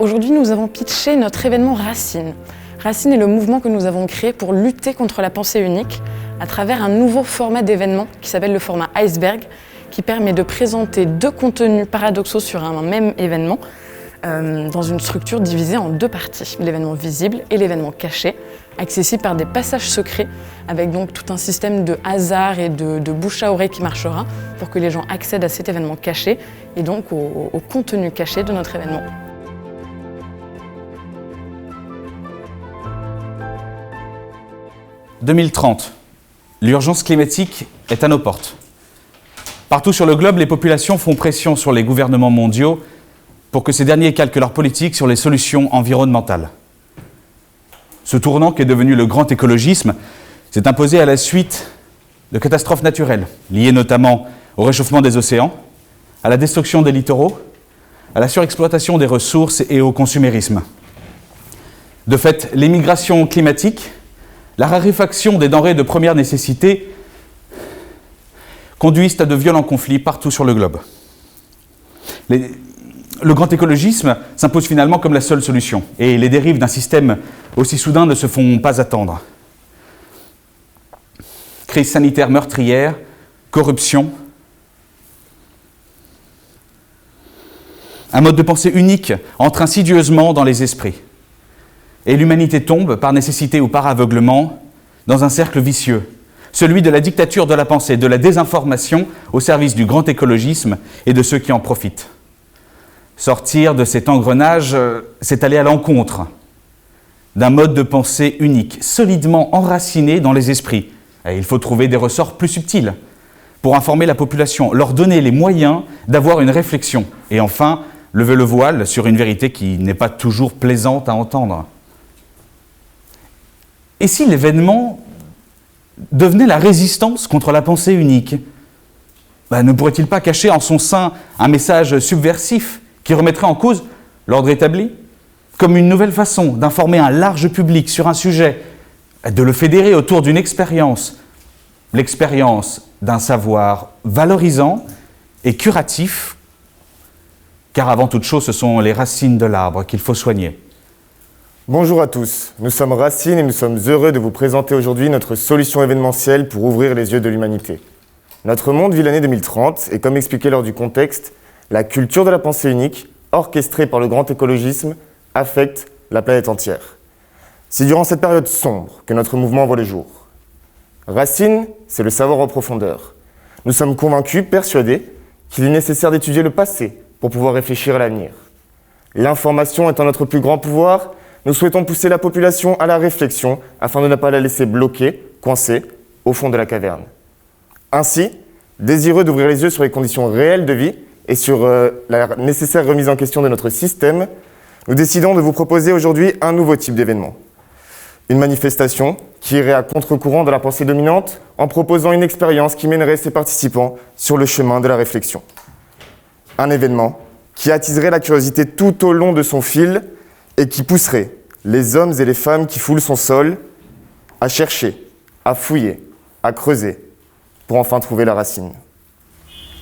Aujourd'hui, nous avons pitché notre événement Racine. Racine est le mouvement que nous avons créé pour lutter contre la pensée unique à travers un nouveau format d'événement qui s'appelle le format Iceberg, qui permet de présenter deux contenus paradoxaux sur un même événement dans une structure divisée en deux parties, l'événement visible et l'événement caché, accessible par des passages secrets, avec donc tout un système de hasard et de bouche à oreille qui marchera pour que les gens accèdent à cet événement caché et donc au contenu caché de notre événement. « 2030. L'urgence climatique est à nos portes. Partout sur le globe, les populations font pression sur les gouvernements mondiaux pour que ces derniers calquent leur politique sur les solutions environnementales. Ce tournant qui est devenu le grand écologisme s'est imposé à la suite de catastrophes naturelles, liées notamment au réchauffement des océans, à la destruction des littoraux, à la surexploitation des ressources et au consumérisme. De fait, les migrations climatiques, la raréfaction des denrées de première nécessité conduisent à de violents conflits partout sur le globe. Le grand écologisme s'impose finalement comme la seule solution, et les dérives d'un système aussi soudain ne se font pas attendre. Crise sanitaire meurtrière, corruption, un mode de pensée unique entre insidieusement dans les esprits. Et l'humanité tombe, par nécessité ou par aveuglement, dans un cercle vicieux, celui de la dictature de la pensée, de la désinformation au service du grand écologisme et de ceux qui en profitent. Sortir de cet engrenage, c'est aller à l'encontre d'un mode de pensée unique, solidement enraciné dans les esprits. Et il faut trouver des ressorts plus subtils pour informer la population, leur donner les moyens d'avoir une réflexion. Et enfin, lever le voile sur une vérité qui n'est pas toujours plaisante à entendre. Et si l'événement devenait la résistance contre la pensée unique, ne pourrait-il pas cacher en son sein un message subversif qui remettrait en cause l'ordre établi, comme une nouvelle façon d'informer un large public sur un sujet, de le fédérer autour d'une expérience, l'expérience d'un savoir valorisant et curatif, car avant toute chose, ce sont les racines de l'arbre qu'il faut soigner. Bonjour à tous, nous sommes Racine et nous sommes heureux de vous présenter aujourd'hui notre solution événementielle pour ouvrir les yeux de l'humanité. Notre monde vit l'année 2030 et comme expliqué lors du contexte, la culture de la pensée unique, orchestrée par le grand écologisme, affecte la planète entière. C'est durant cette période sombre que notre mouvement voit le jour. Racine, c'est le savoir en profondeur. Nous sommes convaincus, persuadés, qu'il est nécessaire d'étudier le passé pour pouvoir réfléchir à l'avenir. L'information étant notre plus grand pouvoir, nous souhaitons pousser la population à la réflexion afin de ne pas la laisser bloquée, coincée, au fond de la caverne. Ainsi, désireux d'ouvrir les yeux sur les conditions réelles de vie et sur la nécessaire remise en question de notre système, nous décidons de vous proposer aujourd'hui un nouveau type d'événement. Une manifestation qui irait à contre-courant de la pensée dominante en proposant une expérience qui mènerait ses participants sur le chemin de la réflexion. Un événement qui attiserait la curiosité tout au long de son fil et qui pousserait les hommes et les femmes qui foulent son sol à chercher, à fouiller, à creuser, pour enfin trouver la racine.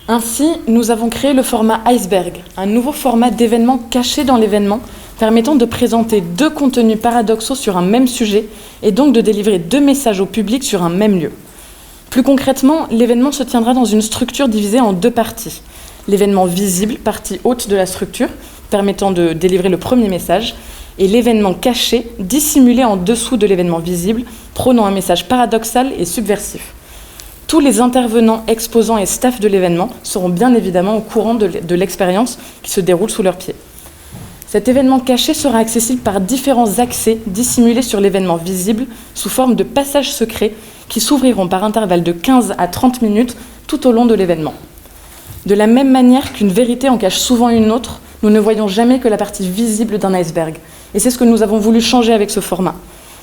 Ainsi, nous avons créé le format Iceberg, un nouveau format d'événement caché dans l'événement, permettant de présenter deux contenus paradoxaux sur un même sujet et donc de délivrer deux messages au public sur un même lieu. Plus concrètement, l'événement se tiendra dans une structure divisée en deux parties. L'événement visible, partie haute de la structure, permettant de délivrer le premier message, et l'événement caché, dissimulé en dessous de l'événement visible, prônant un message paradoxal et subversif. Tous les intervenants, exposants et staff de l'événement seront bien évidemment au courant de l'expérience qui se déroule sous leurs pieds. Cet événement caché sera accessible par différents accès dissimulés sur l'événement visible sous forme de passages secrets qui s'ouvriront par intervalle de 15 à 30 minutes tout au long de l'événement. De la même manière qu'une vérité en cache souvent une autre, nous ne voyons jamais que la partie visible d'un iceberg. Et c'est ce que nous avons voulu changer avec ce format.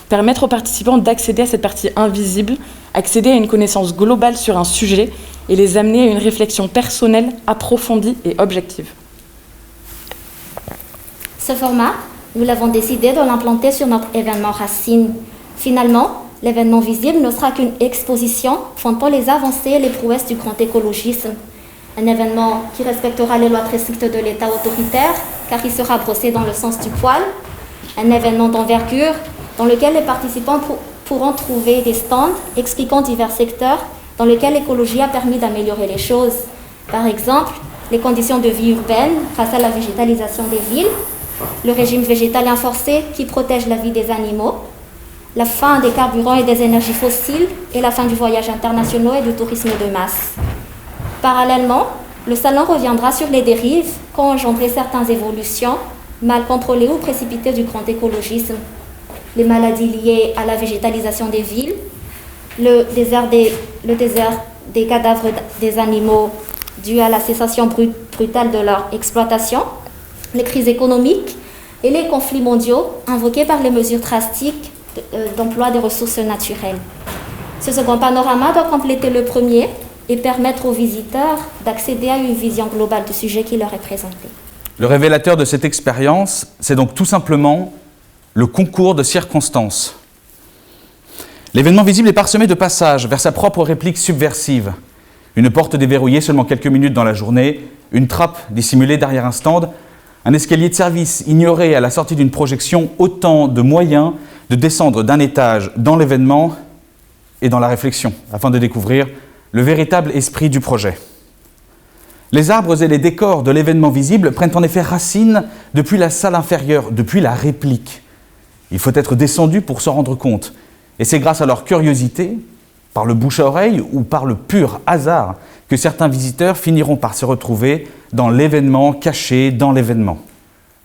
Permettre aux participants d'accéder à cette partie invisible, accéder à une connaissance globale sur un sujet et les amener à une réflexion personnelle, approfondie et objective. Ce format, nous l'avons décidé de l'implanter sur notre événement Racine. Finalement, l'événement visible ne sera qu'une exposition vantant les avancées et les prouesses du grand écologisme. Un événement qui respectera les lois très strictes de l'État autoritaire, car il sera brossé dans le sens du poil. Un événement d'envergure dans lequel les participants pourront trouver des stands expliquant divers secteurs dans lesquels l'écologie a permis d'améliorer les choses. Par exemple, les conditions de vie urbaine face à la végétalisation des villes, le régime végétalien forcé qui protège la vie des animaux, la fin des carburants et des énergies fossiles et la fin du voyage international et du tourisme de masse. Parallèlement, le salon reviendra sur les dérives qu'ont engendré certaines évolutions mal contrôlées ou précipitées du grand écologisme. Les maladies liées à la végétalisation des villes, le désert des cadavres des animaux dû à la cessation brutale de leur exploitation, les crises économiques et les conflits mondiaux invoqués par les mesures drastiques d'emploi des ressources naturelles. Ce second panorama doit compléter le premier et permettre aux visiteurs d'accéder à une vision globale du sujet qui leur est présenté. Le révélateur de cette expérience, c'est donc tout simplement le concours de circonstances. L'événement visible est parsemé de passages vers sa propre réplique subversive. Une porte déverrouillée seulement quelques minutes dans la journée, une trappe dissimulée derrière un stand, un escalier de service ignoré à la sortie d'une projection, autant de moyens de descendre d'un étage dans l'événement et dans la réflexion, afin de découvrir le véritable esprit du projet. Les arbres et les décors de l'événement visible prennent en effet racine depuis la salle inférieure, depuis la réplique. Il faut être descendu pour s'en rendre compte. Et c'est grâce à leur curiosité, par le bouche à oreille ou par le pur hasard, que certains visiteurs finiront par se retrouver dans l'événement, caché dans l'événement.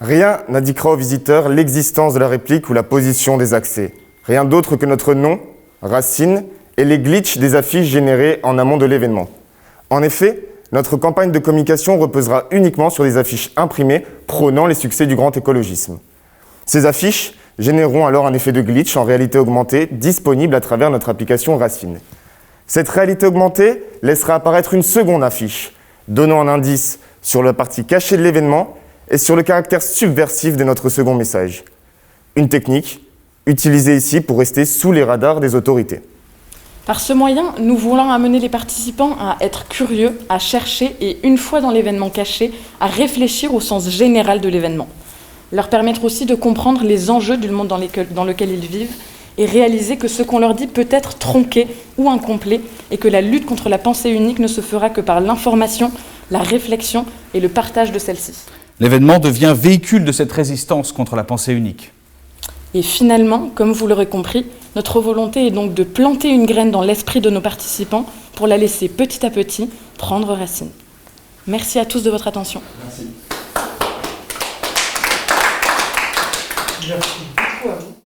Rien n'indiquera aux visiteurs l'existence de la réplique ou la position des accès. Rien d'autre que notre nom, Racine, et les glitches des affiches générées en amont de l'événement. En effet, notre campagne de communication reposera uniquement sur des affiches imprimées prônant les succès du grand écologisme. Ces affiches généreront alors un effet de glitch en réalité augmentée disponible à travers notre application Racine. Cette réalité augmentée laissera apparaître une seconde affiche, donnant un indice sur la partie cachée de l'événement et sur le caractère subversif de notre second message. Une technique utilisée ici pour rester sous les radars des autorités. Par ce moyen, nous voulons amener les participants à être curieux, à chercher et, une fois dans l'événement caché, à réfléchir au sens général de l'événement. Leur permettre aussi de comprendre les enjeux du monde dans lequel ils vivent et réaliser que ce qu'on leur dit peut être tronqué ou incomplet et que la lutte contre la pensée unique ne se fera que par l'information, la réflexion et le partage de celle-ci. L'événement devient véhicule de cette résistance contre la pensée unique. Et finalement, comme vous l'aurez compris, notre volonté est donc de planter une graine dans l'esprit de nos participants pour la laisser petit à petit prendre racine. Merci à tous de votre attention. Merci. Merci beaucoup à vous.